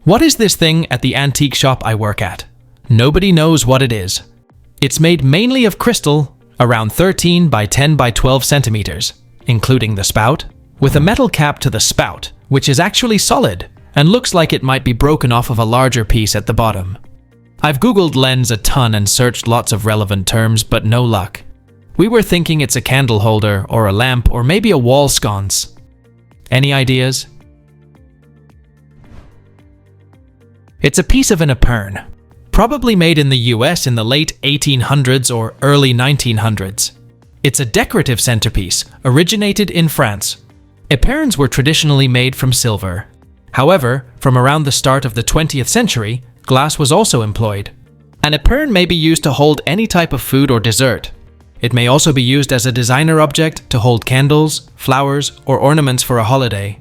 What is this thing at the antique shop I work at? Nobody knows what it is. It's made mainly of crystal, around 13 by 10 by 12 centimeters, including the spout, with a metal cap to the spout, which is actually solid and looks like it might be broken off of a larger piece at the bottom. I've googled lens a ton and searched lots of relevant terms, but no luck. We were thinking it's a candle holder or a lamp or maybe a wall sconce. Any ideas? It's a piece of an épergne, probably made in the US in the late 1800s or early 1900s. It's a decorative centerpiece, originated in France. Épergnes were traditionally made from silver. However, from around the start of the 20th century, glass was also employed. An épergne may be used to hold any type of food or dessert. It may also be used as a designer object to hold candles, flowers, or ornaments for a holiday.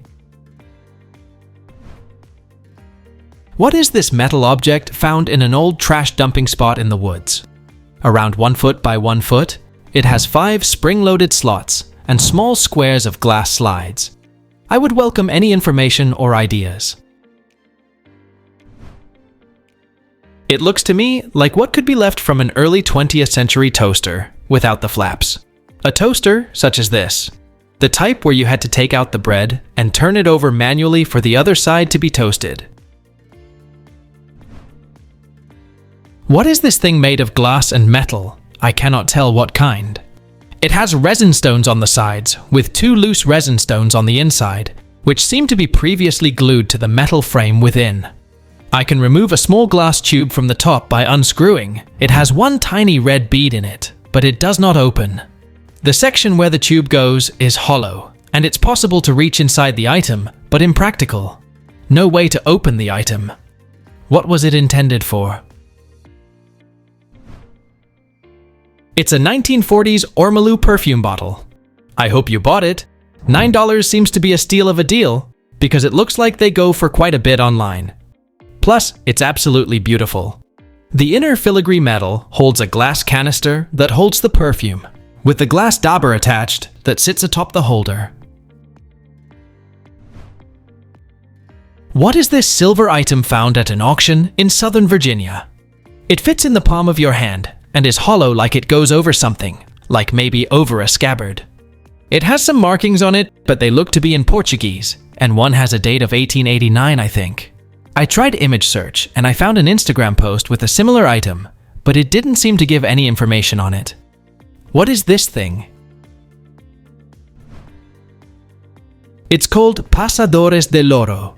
What is this metal object found in an old trash dumping spot in the woods? Around 1 foot by 1 foot, it has 5 spring-loaded slots and small squares of glass slides. I would welcome any information or ideas. It looks to me like what could be left from an early 20th century toaster without the flaps. A toaster such as this, the type where you had to take out the bread and turn it over manually for the other side to be toasted. What is this thing made of glass and metal? I cannot tell what kind. It has resin stones on the sides, with 2 loose resin stones on the inside, which seem to be previously glued to the metal frame within. I can remove a small glass tube from the top by unscrewing. It has 1 tiny red bead in it, but it does not open. The section where the tube goes is hollow, and it's possible to reach inside the item, but impractical. No way to open the item. What was it intended for? It's a 1940s Ormolu perfume bottle. I hope you bought it. $9 seems to be a steal of a deal, because it looks like they go for quite a bit online. Plus, it's absolutely beautiful. The inner filigree metal holds a glass canister that holds the perfume, with the glass dauber attached that sits atop the holder. What is this silver item found at an auction in Southern Virginia? It fits in the palm of your hand and is hollow like it goes over something, like maybe over a scabbard. It has some markings on it, but they look to be in Portuguese, and one has a date of 1889, I think. I tried image search and I found an Instagram post with a similar item, but it didn't seem to give any information on it. What is this thing? It's called Passadores de Louro.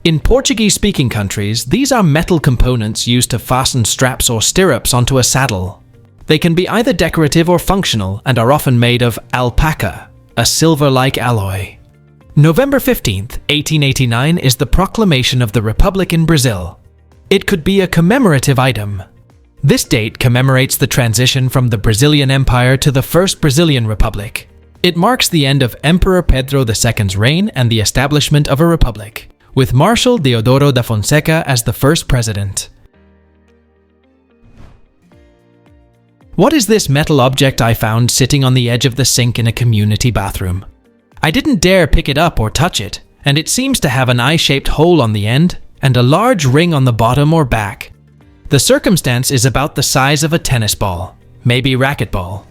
In Portuguese-speaking countries, these are metal components used to fasten straps or stirrups onto a saddle. They can be either decorative or functional and are often made of alpaca, a silver-like alloy. November 15th, 1889 is the proclamation of the Republic in Brazil. It could be a commemorative item. This date commemorates the transition from the Brazilian Empire to the First Brazilian Republic. It marks the end of Emperor Pedro II's reign and the establishment of a republic, with Marshal Deodoro da Fonseca as the first president. What is this metal object I found sitting on the edge of the sink in a community bathroom? I didn't dare pick it up or touch it, and it seems to have an eye-shaped hole on the end and a large ring on the bottom or back. The circumstance is about the size of a tennis ball, maybe racquetball.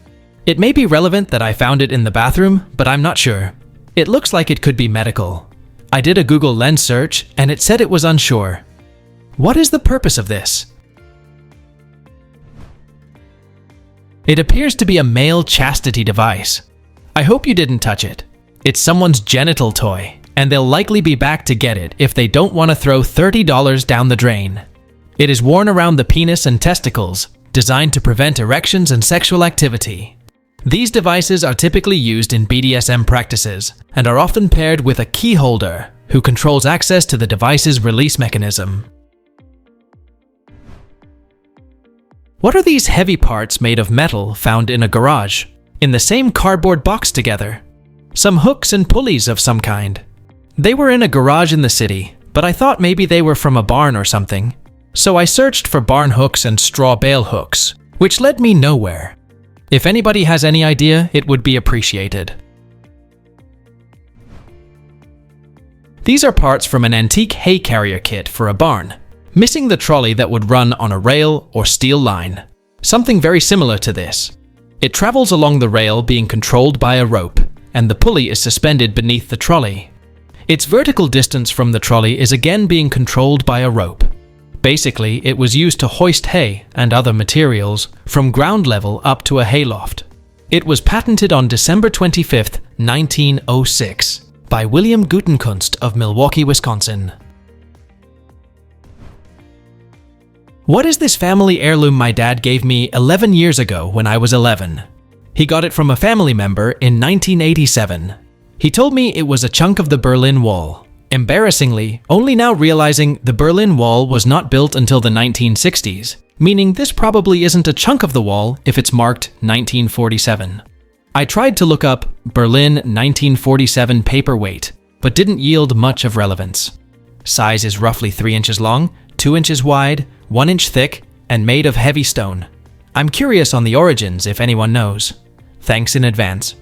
It may be relevant that I found it in the bathroom, but I'm not sure. It looks like it could be medical. I did a Google Lens search and it said it was unsure. What is the purpose of this? It appears to be a male chastity device. I hope you didn't touch it. It's someone's genital toy, and they'll likely be back to get it if they don't want to throw $30 down the drain. It is worn around the penis and testicles, designed to prevent erections and sexual activity. These devices are typically used in BDSM practices and are often paired with a key holder who controls access to the device's release mechanism. What are these heavy parts made of metal found in a garage, in the same cardboard box together? Some hooks and pulleys of some kind. They were in a garage in the city, but I thought maybe they were from a barn or something. So I searched for barn hooks and straw bale hooks, which led me nowhere. If anybody has any idea, it would be appreciated. These are parts from an antique hay carrier kit for a barn, missing the trolley that would run on a rail or steel line. Something very similar to this. It travels along the rail being controlled by a rope, and the pulley is suspended beneath the trolley. Its vertical distance from the trolley is again being controlled by a rope. Basically, it was used to hoist hay and other materials from ground level up to a hayloft. It was patented on December 25, 1906, by William Gutenkunst of Milwaukee, Wisconsin. What is this family heirloom my dad gave me 11 years ago when I was 11? He got it from a family member in 1987. He told me it was a chunk of the Berlin Wall. Embarrassingly, only now realizing the Berlin Wall was not built until the 1960s, meaning this probably isn't a chunk of the wall if it's marked 1947. I tried to look up Berlin 1947 paperweight, but didn't yield much of relevance. Size is roughly 3 inches long, 2 inches wide, 1 inch thick, and made of heavy stone. I'm curious on the origins if anyone knows. Thanks in advance.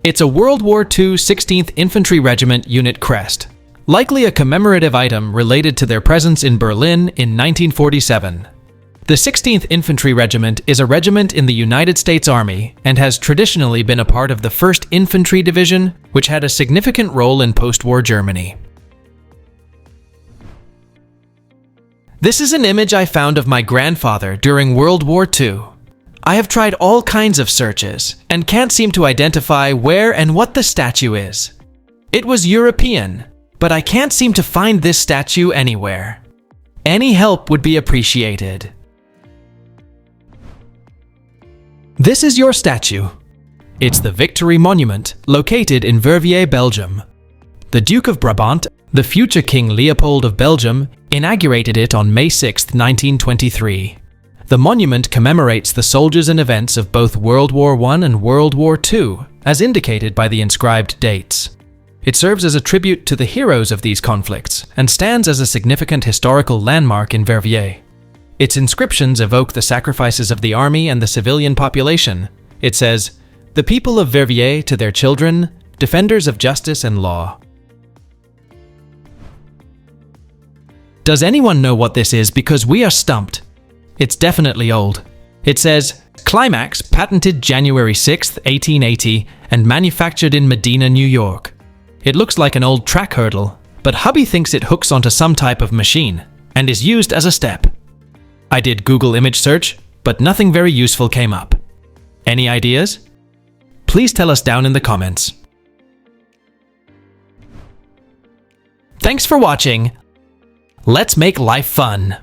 It's a World War II 16th Infantry Regiment unit crest, likely a commemorative item related to their presence in Berlin in 1947. The 16th Infantry Regiment is a regiment in the United States Army and has traditionally been a part of the 1st Infantry Division, which had a significant role in post-war Germany. This is an image I found of my grandfather during World War II. I have tried all kinds of searches and can't seem to identify where and what the statue is. It was European, but I can't seem to find this statue anywhere. Any help would be appreciated. This is your statue. It's the Victory Monument, located in Verviers, Belgium. The Duke of Brabant, the future King Leopold of Belgium, inaugurated it on May 6, 1923. The monument commemorates the soldiers and events of both World War I and World War II, as indicated by the inscribed dates. It serves as a tribute to the heroes of these conflicts and stands as a significant historical landmark in Verviers. Its inscriptions evoke the sacrifices of the army and the civilian population. It says, "The people of Verviers to their children, defenders of justice and law." Does anyone know what this is? Because we are stumped. It's definitely old. It says, "Climax, patented January 6, 1880, and manufactured in Medina, New York." It looks like an old track hurdle, but hubby thinks it hooks onto some type of machine and is used as a step. I did Google image search, but nothing very useful came up. Any ideas? Please tell us down in the comments. Thanks for watching. Let's make life fun.